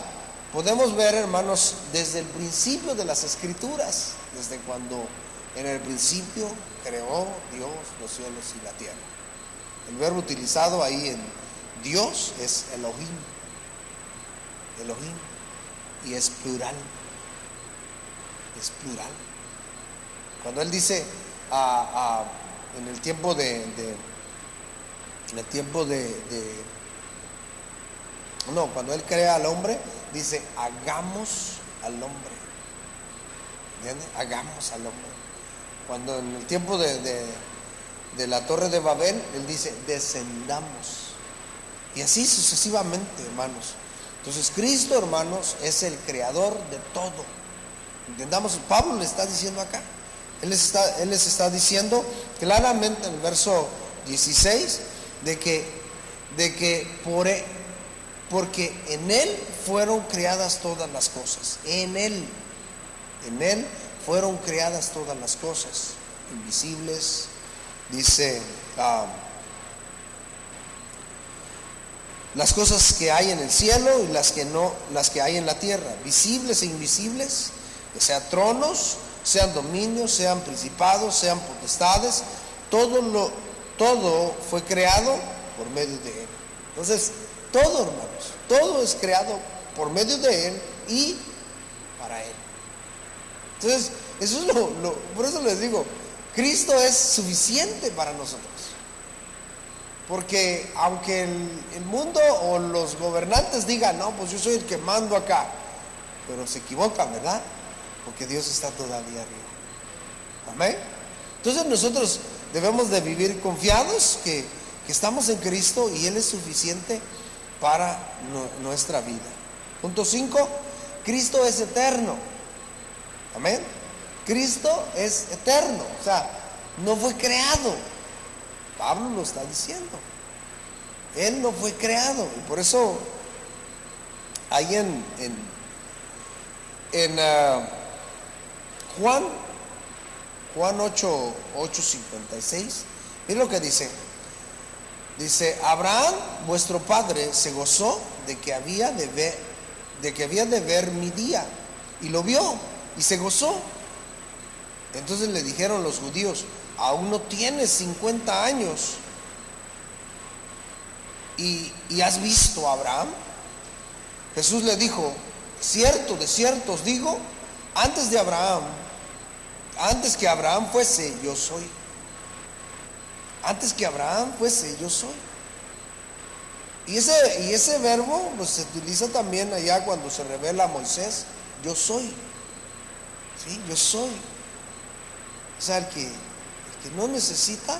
podemos ver, hermanos, desde el principio de las Escrituras, desde cuando en el principio creó Dios los cielos y la tierra. El verbo utilizado ahí en Dios es Elohim, y es plural. Cuando Él dice en el tiempo cuando Él crea al hombre, dice, hagamos al hombre. ¿Entiendes? Hagamos al hombre. Cuando en el tiempo de la torre de Babel, Él dice, descendamos. Y así sucesivamente, hermanos. Entonces Cristo, hermanos, es el creador de todo. Entendamos, Pablo le está diciendo acá. Él les está diciendo claramente en el verso 16 porque en Él fueron creadas todas las cosas. En Él fueron creadas todas las cosas, invisibles, dice, las cosas que hay en el cielo y las que hay en la tierra, visibles e invisibles, que sean tronos, sean dominios, sean principados, sean potestades, todo fue creado por medio de Él. Entonces, todo, hermanos, todo es creado por medio de Él y para Él. Entonces, eso es por eso les digo, Cristo es suficiente para nosotros. Porque aunque el mundo o los gobernantes digan, no, pues yo soy el que mando acá, pero se equivocan, ¿verdad? Porque Dios está todavía arriba. Amén. Entonces nosotros debemos de vivir confiados que estamos en Cristo y Él es suficiente para nuestra vida. Punto 5, Cristo es eterno. Amén. Cristo es eterno, o sea, no fue creado. Pablo lo está diciendo. Él no fue creado. Y por eso ahí en Juan 8:56, mira lo que dice. Dice, Abraham, vuestro padre, se gozó de que había de ver mi día, y lo vio, y se gozó. Entonces le dijeron los judíos, aún no tienes 50 años, y has visto a Abraham. Jesús le dijo, cierto, de cierto os digo, antes que Abraham fuese, yo soy. Antes que Abraham fuese, yo soy. Y ese verbo pues, se utiliza también allá cuando se revela a Moisés, yo soy. ¿Sí? Yo soy. O sea, el que no necesita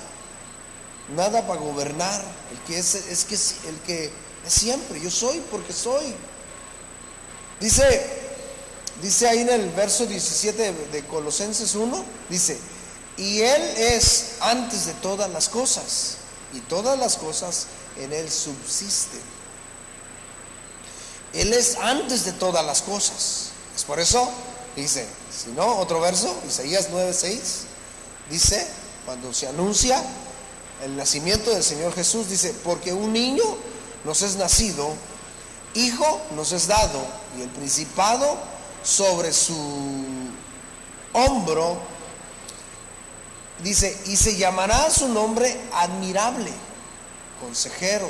nada para gobernar, el que es siempre, yo soy porque soy. Dice ahí en el verso 17 de Colosenses 1, dice, y Él es antes de todas las cosas, y todas las cosas en Él subsisten. Él es antes de todas las cosas. Es por eso, dice, si no, otro verso, Isaías 9:6, dice, cuando se anuncia el nacimiento del Señor Jesús, dice, porque un niño nos es nacido, hijo nos es dado, y el principado sobre su hombro, dice, y se llamará su nombre admirable, consejero,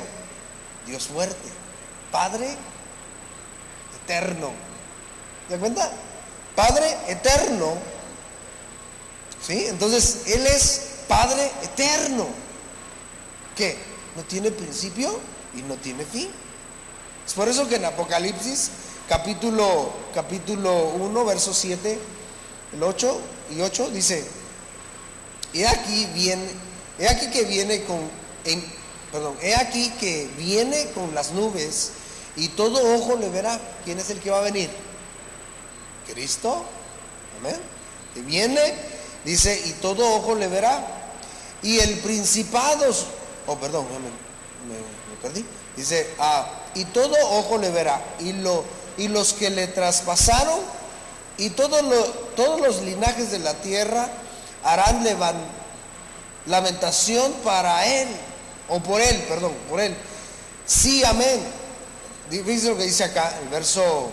Dios fuerte, Padre eterno. ¿Te das cuenta? Padre eterno. ¿Sí? Entonces, Él es Padre eterno. ¿Qué? No tiene principio y no tiene fin. Es por eso que en Apocalipsis, capítulo 1, versos 7, el 8 y 8, dice, he aquí que viene con las nubes, y todo ojo le verá. ¿Quién es el que va a venir? Cristo. Amén. Que viene, dice, y todo ojo le verá. Y el principado, me perdí. Dice, y todo ojo le verá. Y los que le traspasaron, y todos los linajes de la tierra harán lamentación para él, o por él, por él. Sí, amén. Dice lo que dice acá, el verso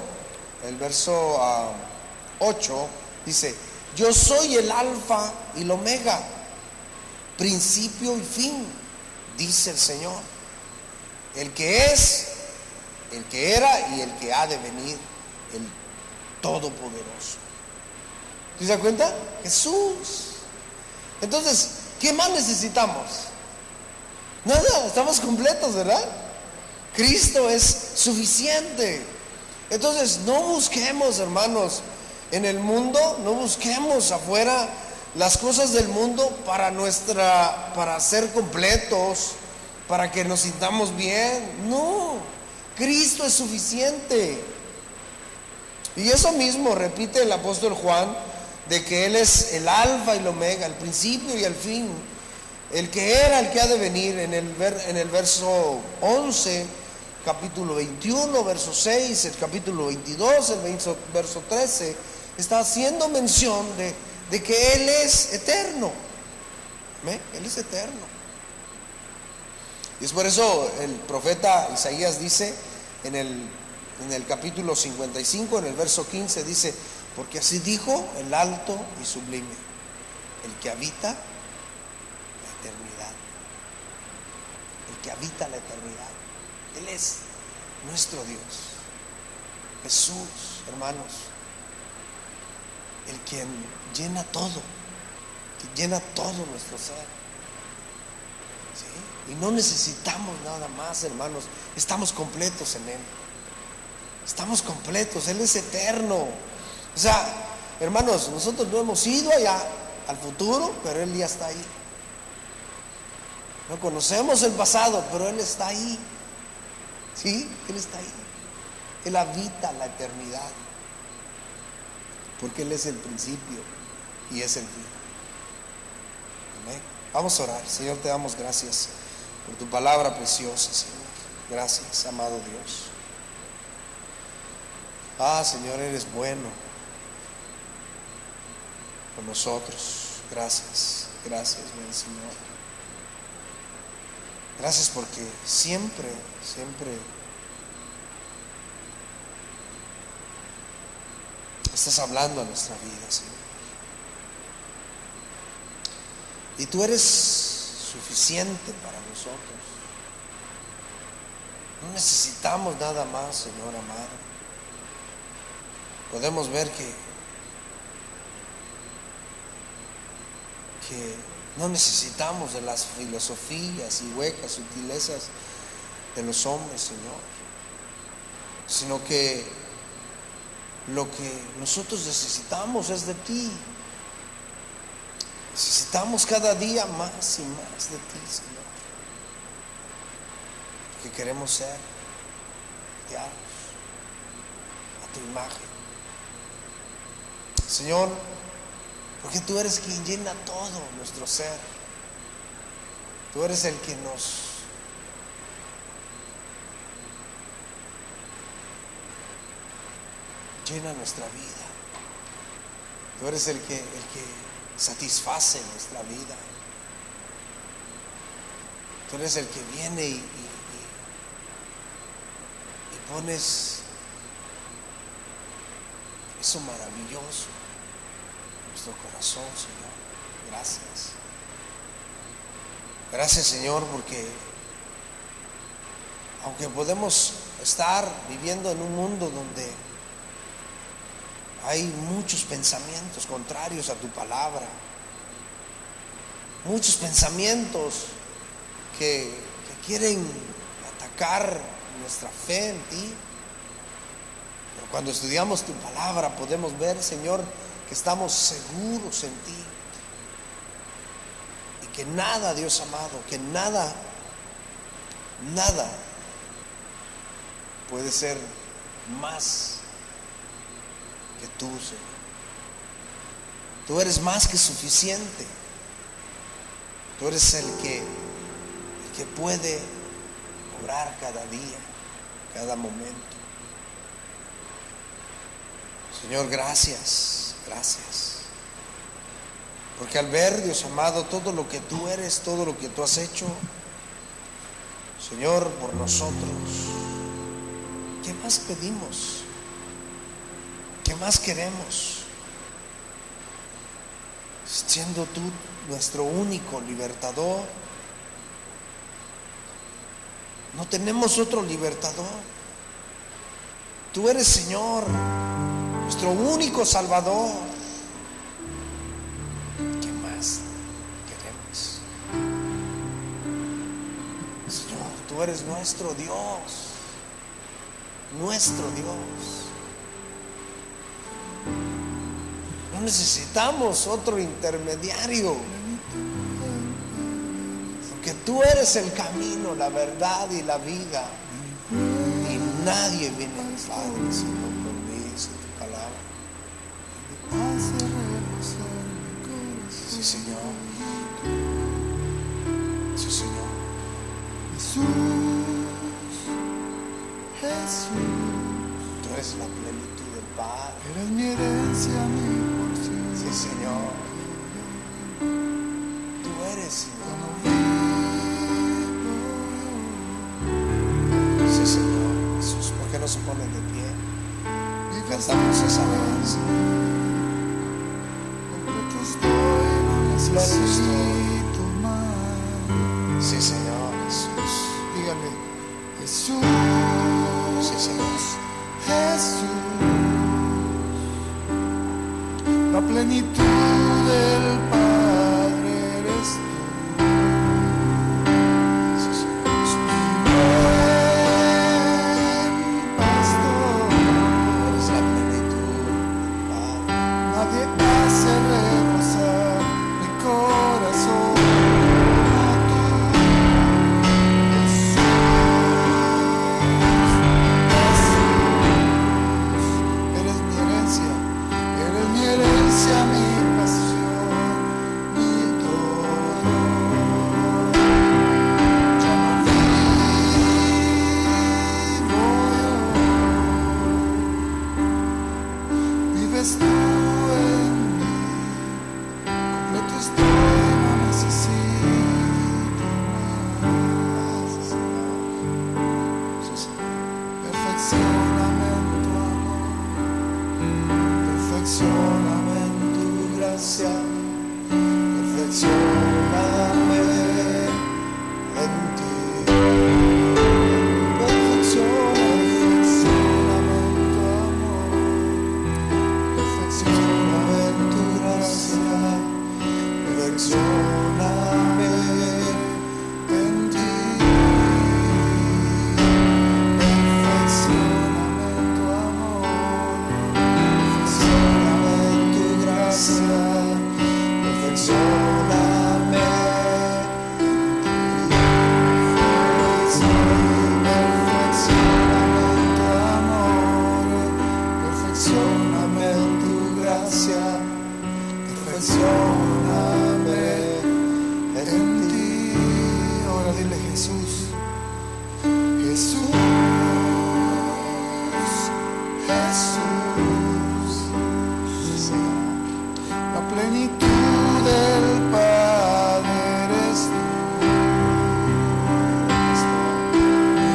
8, dice, yo soy el alfa y el omega, principio y fin, dice el Señor, el que es, el que era y el que ha de venir, el Todopoderoso. ¿Se da cuenta? Jesús. Entonces, ¿qué más necesitamos? Nada, estamos completos, ¿verdad? Cristo es suficiente. Entonces, no busquemos, hermanos, en el mundo, no busquemos afuera las cosas del mundo para ser completos, para que nos sintamos bien. No, Cristo es suficiente. Y eso mismo repite el apóstol Juan, de que Él es el alfa y el omega, el principio y el fin, el que era, el que ha de venir. En el verso 11, capítulo 21, verso 6, el capítulo 22, el verso 13, está haciendo mención de que Él es eterno. ¿Ve? Él es eterno. Y es por eso el profeta Isaías dice en el capítulo 55, en el verso 15, dice: porque así dijo el alto y sublime, el que habita la eternidad. El que habita la eternidad. Él es nuestro Dios. Jesús, hermanos, el quien llena todo, que llena todo nuestro ser. ¿Sí? Y no necesitamos nada más, hermanos. Estamos completos en Él. Estamos completos. Él es eterno. O sea, hermanos, nosotros no hemos ido allá al futuro, pero Él ya está ahí. No conocemos el pasado, pero Él está ahí. ¿Sí? Él está ahí. Él habita la eternidad. Porque Él es el principio y es el fin. Amén. Vamos a orar. Señor, te damos gracias por tu palabra preciosa, Señor. Gracias, amado Dios. Señor, eres bueno con nosotros. Gracias, gracias, mi Señor. Gracias porque siempre estás hablando a nuestra vida, Señor. Y tú eres suficiente para nosotros. No necesitamos nada más, Señor amado. Podemos ver que no necesitamos de las filosofías y huecas sutilezas de los hombres, Señor, sino que lo que nosotros necesitamos es de ti. Necesitamos cada día más y más de ti, Señor, porque queremos ser criados a tu imagen, Señor, porque tú eres quien llena todo nuestro ser. Tú eres el que nos llena nuestra vida. Tú eres el que satisface nuestra vida. Tú eres el que viene y pones eso maravilloso en nuestro corazón, Señor. Gracias. Gracias, Señor, porque aunque podemos estar viviendo en un mundo donde hay muchos pensamientos contrarios a tu palabra, muchos pensamientos que quieren atacar nuestra fe en ti, pero cuando estudiamos tu palabra podemos ver, Señor, que estamos seguros en ti y que nada, Dios amado, que nada puede ser más que tú, Señor. Tú eres más que suficiente. Tú eres el que puede obrar cada día, cada momento. Señor, gracias, gracias. Porque al ver, Dios amado, todo lo que tú eres, todo lo que tú has hecho, Señor, por nosotros, ¿qué más pedimos? ¿Qué más queremos? Siendo tú nuestro único libertador, no tenemos otro libertador. Tú eres, Señor, nuestro único Salvador. ¿Qué más? tú eres nuestro Dios, nuestro Dios. No necesitamos otro intermediario, porque tú eres el camino, la verdad y la vida, y nadie viene al Padre sino por mí, dice tu palabra. Sí, Señor. Sí, Señor. Jesús, Tú eres la plenitud del Padre. eres mi herencia, mi porción. Sí, Señor. Tú eres, Señor. Sí, Señor. Jesús, ¿por qué no se ponen de pie? Cantamos esa alabanza. Completo estoy, no necesito más. Sí, Señor. Jesús. Dígale, Jesús, Sí, Señor. Jesús, la plenitud del Padre eres tú. Sí, Señor. Jesús. Buen pastor, Eres la plenitud del Padre. nadie hace rebosar mi corazón como tú. Jesús, eres mi herencia, mi pasión, mi todo. Ya no vivo yo, vives tú en mí. Completo estoy, no necesito más. Sí, Señor. Sí, Señor. Perfeccióname en tu amor, perfeccióname en tu gracia, perfeccióname en ti. Perfeccióname en tu amor, perfeccióname en tu gracia, perfeccióname en ti. Perfeccióname en tu amor, perfeccióname en tu gracia, perfeccióname en ti. Perfeccióname en tu amor, perfeccióname en tu gracia, perfeccióname en ti. Ahora dile Jesús. Jesús, Jesús, Señor. la plenitud del Padre eres tú. Mi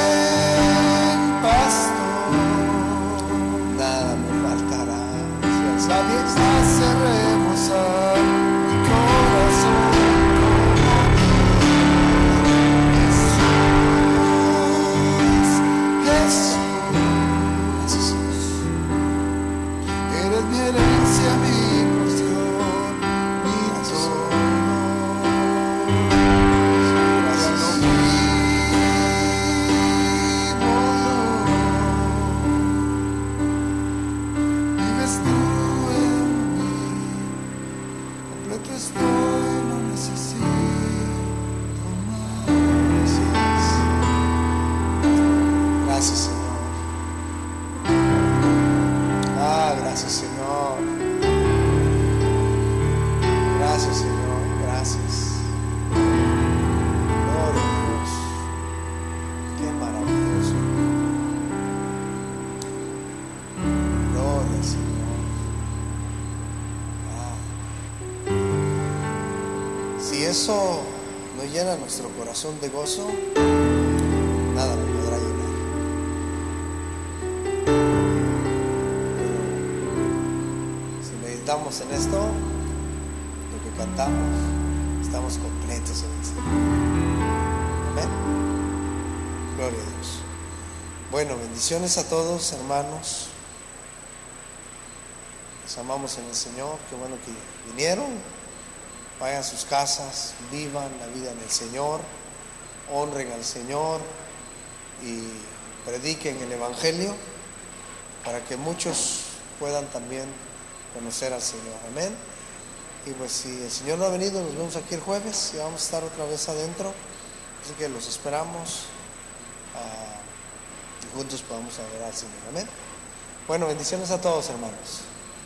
buen pastor, Nada me faltará. nadie hace rebosar mi corazón como tú. Jesús, Jesús, eres mi herencia, mi porción, mi todo. Ya no vivo yo, vives tú en mí. Completo estoy, no necesito más. Gracias, Señor. Gracias, Señor. Gracias, Señor. Gracias. Gloria a Dios. Qué maravilloso. Gloria, Señor. Si eso no llena nuestro corazón de gozo, nada lo podrá llenar. Si meditamos en esto, lo que cantamos, estamos completos en el Señor. Amén. Gloria a Dios. Bueno, bendiciones a todos, hermanos. Les amamos en el Señor. Qué bueno que vinieron. Vayan a sus casas, vivan la vida en el Señor. honren al Señor y prediquen el Evangelio para que muchos puedan también conocer al Señor. Amén. Y pues si el Señor no ha venido, nos vemos aquí el jueves y vamos a estar otra vez adentro. Así que los esperamos y juntos podamos adorar al Señor. Amén. Bueno, bendiciones a todos, hermanos.